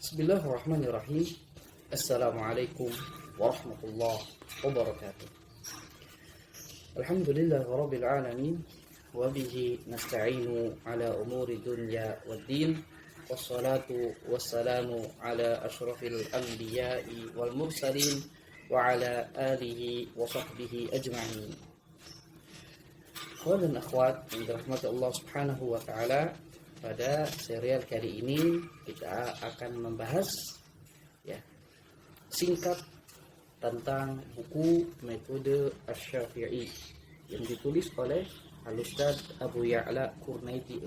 Bismillahirrahmanirrahim. Assalamualaikum warahmatullahi wabarakatuh. Alhamdulillahi rabbil alamin. Wabihi nasta'inu ala umuri dunya waddin. Wassalatu wassalamu ala ashrafil anbiya'i wal mursalin wa ala alihi wa sahbihi ajma'in. Akhwan dan akhwat yang dirahmati Allah subhanahu wa ta'ala, pada serial kali ini kita akan membahas singkat tentang buku Metode Asy-Syafi'i yang ditulis oleh Al-Ustaz Abu Ya'la Kurnaiti.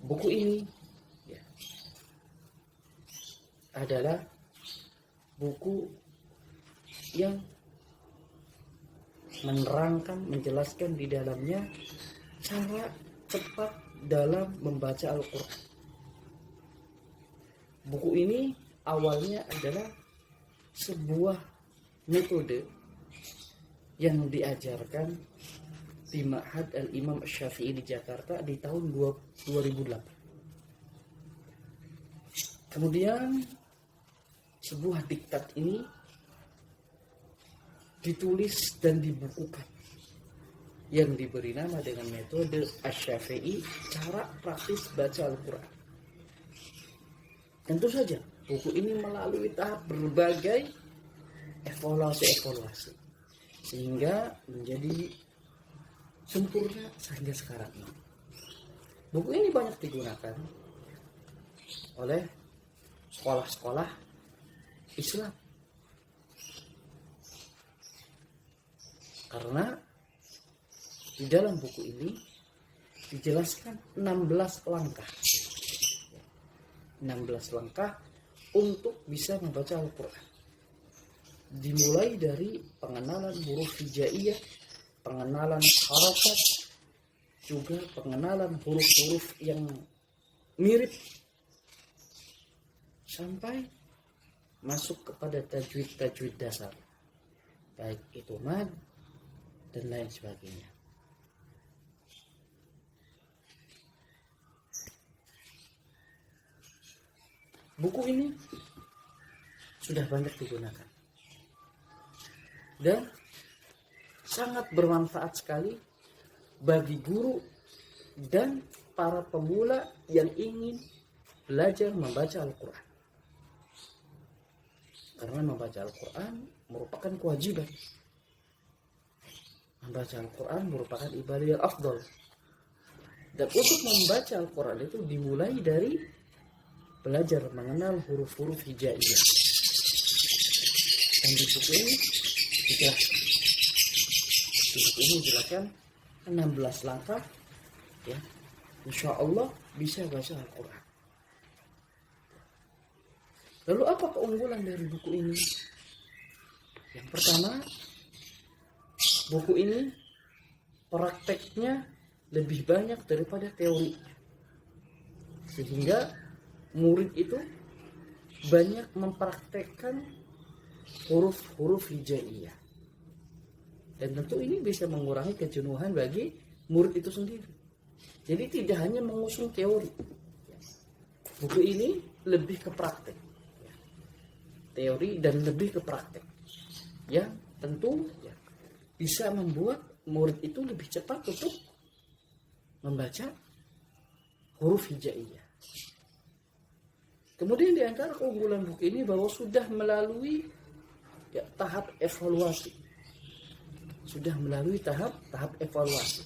Buku ini adalah buku yang menerangkan, menjelaskan di dalamnya cara cepat dalam membaca Al-Quran. Buku ini awalnya adalah sebuah metode yang diajarkan di Ma'had Al-Imam Asy-Syafi'i di Jakarta di tahun 2008. Kemudian sebuah diktat ini ditulis dan dibukukan yang diberi nama dengan Metode Asy-Syafi'i, cara praktis baca Al-Quran. Tentu saja buku ini melalui tahap berbagai evaluasi sehingga menjadi sempurna sehingga sekarang ini. Buku ini banyak digunakan oleh sekolah-sekolah Islam karena di dalam buku ini dijelaskan 16 langkah. 16 langkah untuk bisa membaca Al-Quran. Dimulai dari pengenalan huruf hijaiyah, pengenalan harakat, juga pengenalan huruf-huruf yang mirip, sampai masuk kepada tajwid dasar, baik itu mad dan lain sebagainya. Buku ini sudah banyak digunakan dan sangat bermanfaat sekali bagi guru dan para pemula yang ingin belajar membaca Al-Quran. Karena membaca Al-Quran merupakan kewajiban. Membaca Al-Quran merupakan ibadah yang afdal. Dan untuk membaca Al-Quran itu dimulai dari belajar mengenal huruf-huruf hijaiyah. Dan di buku ini dijelaskan. Di buku ini dijelaskan 16 langkah, insya Allah bisa baca Al-Quran. Lalu apa keunggulan dari buku ini? Yang pertama, buku ini prakteknya lebih banyak daripada teori, sehingga murid itu banyak mempraktekkan huruf-huruf hijaiyah. Dan tentu ini bisa mengurangi kejenuhan bagi murid itu sendiri. Jadi tidak hanya mengusung teori. Buku ini lebih ke praktek. Teori dan lebih ke praktek. Yang tentu bisa membuat murid itu lebih cepat untuk membaca huruf hijaiyah. Kemudian di antara keunggulan buku ini bahwa sudah melalui tahap evaluasi. Sudah melalui tahap evaluasi.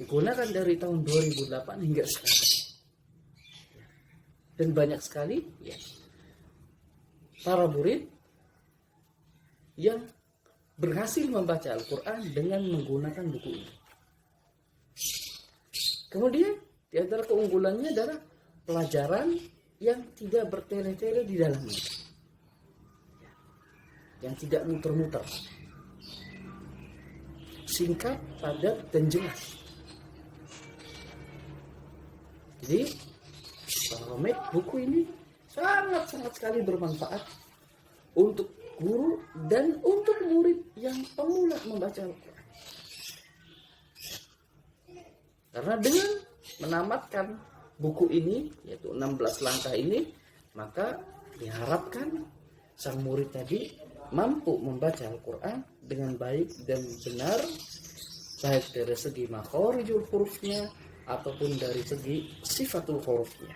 Digunakan dari tahun 2008 hingga sekarang. Dan banyak sekali para murid yang berhasil membaca Al-Quran dengan menggunakan buku ini. Kemudian di antara keunggulannya adalah pelajaran yang tidak bertele-tele di dalamnya, yang tidak muter-muter, singkat, padat, dan jelas. Jadi buku ini sangat sekali bermanfaat untuk guru dan untuk murid yang pemula membaca Al-Quran. Karena dengan menamatkan buku ini, yaitu 16 langkah ini, maka diharapkan sang murid tadi mampu membaca Al-Quran dengan baik dan benar, baik dari segi makhorijul hurufnya ataupun dari segi sifatul hurufnya.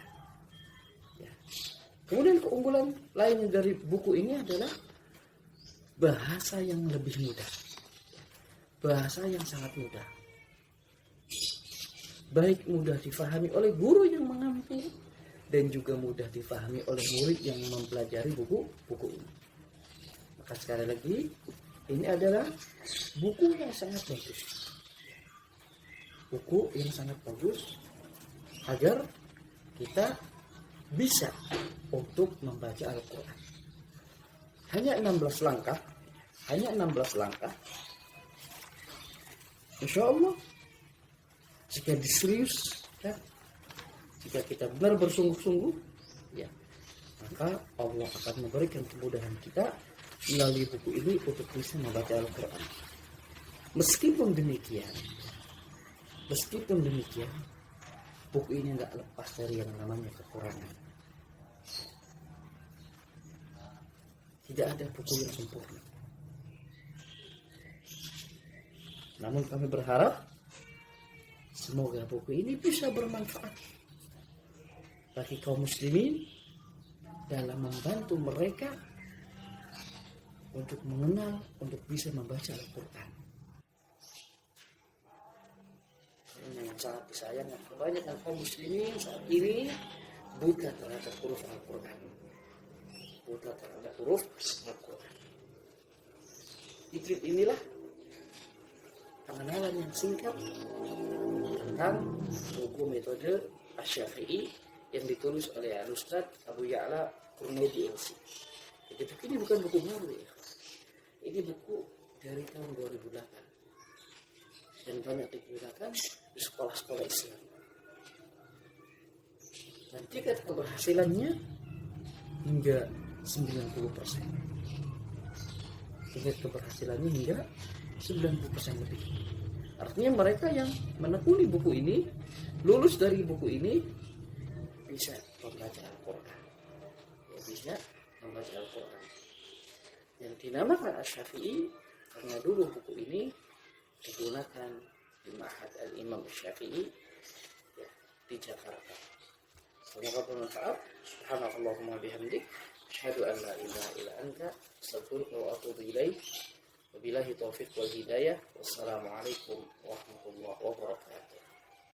Ya. Kemudian keunggulan lain dari buku ini adalah bahasa yang lebih mudah, bahasa yang sangat mudah, baik mudah difahami oleh guru yang mengambil dan juga mudah difahami oleh murid yang mempelajari buku ini. Maka sekali lagi, ini adalah buku yang sangat bagus, buku yang sangat bagus agar kita bisa untuk membaca Al-Quran. Hanya 16 langkah, insya Allah jika diseriuskan, jika kita benar bersungguh-sungguh, ya, maka Allah akan memberikan kemudahan kita melalui buku ini untuk bisa membaca Al-Quran. Meskipun demikian, buku ini tidak lepas dari yang namanya kekurangan. Tidak ada buku yang sempurna. Namun kami berharap semoga buku ini bisa bermanfaat bagi kaum muslimin dalam membantu mereka untuk mengenal, untuk bisa membaca Al-Quran. Ini yang sangat disayangkan kebanyakan kaum muslimin saat ini buta terhadap huruf Al-Quran. Di klip inilah pengenalan yang singkat tentang buku metode Asy-Syafi'i yang ditulis oleh Al-Ustaz Abu Ya'la Qurnaidi LC. Jadi ini bukan buku baru ya. Ini buku dari tahun 2008 dan banyak digunakan di sekolah-sekolah Islam. Dan tingkat keberhasilannya hingga 90%. Tingkat keberhasilannya hingga 90% lebih. Artinya mereka yang menekuni buku ini, lulus dari buku ini, bisa membaca Al-Quran. Ya, bisa membaca Al-Quran. Yang dinamakan Asy-Syafi'i karena dulu buku ini digunakan di Ma'had Al-Imam Asy-Syafi'i, ya, di Jakarta. Semoga bermanfaat. Subhanallahumma bihamdik, asyhadu an la ilaha illa anta, astaghfiruka wa atubu ilaik. Wabillahi taufiq wal hidayah. Wassalamualaikum warahmatullahi wabarakatuh.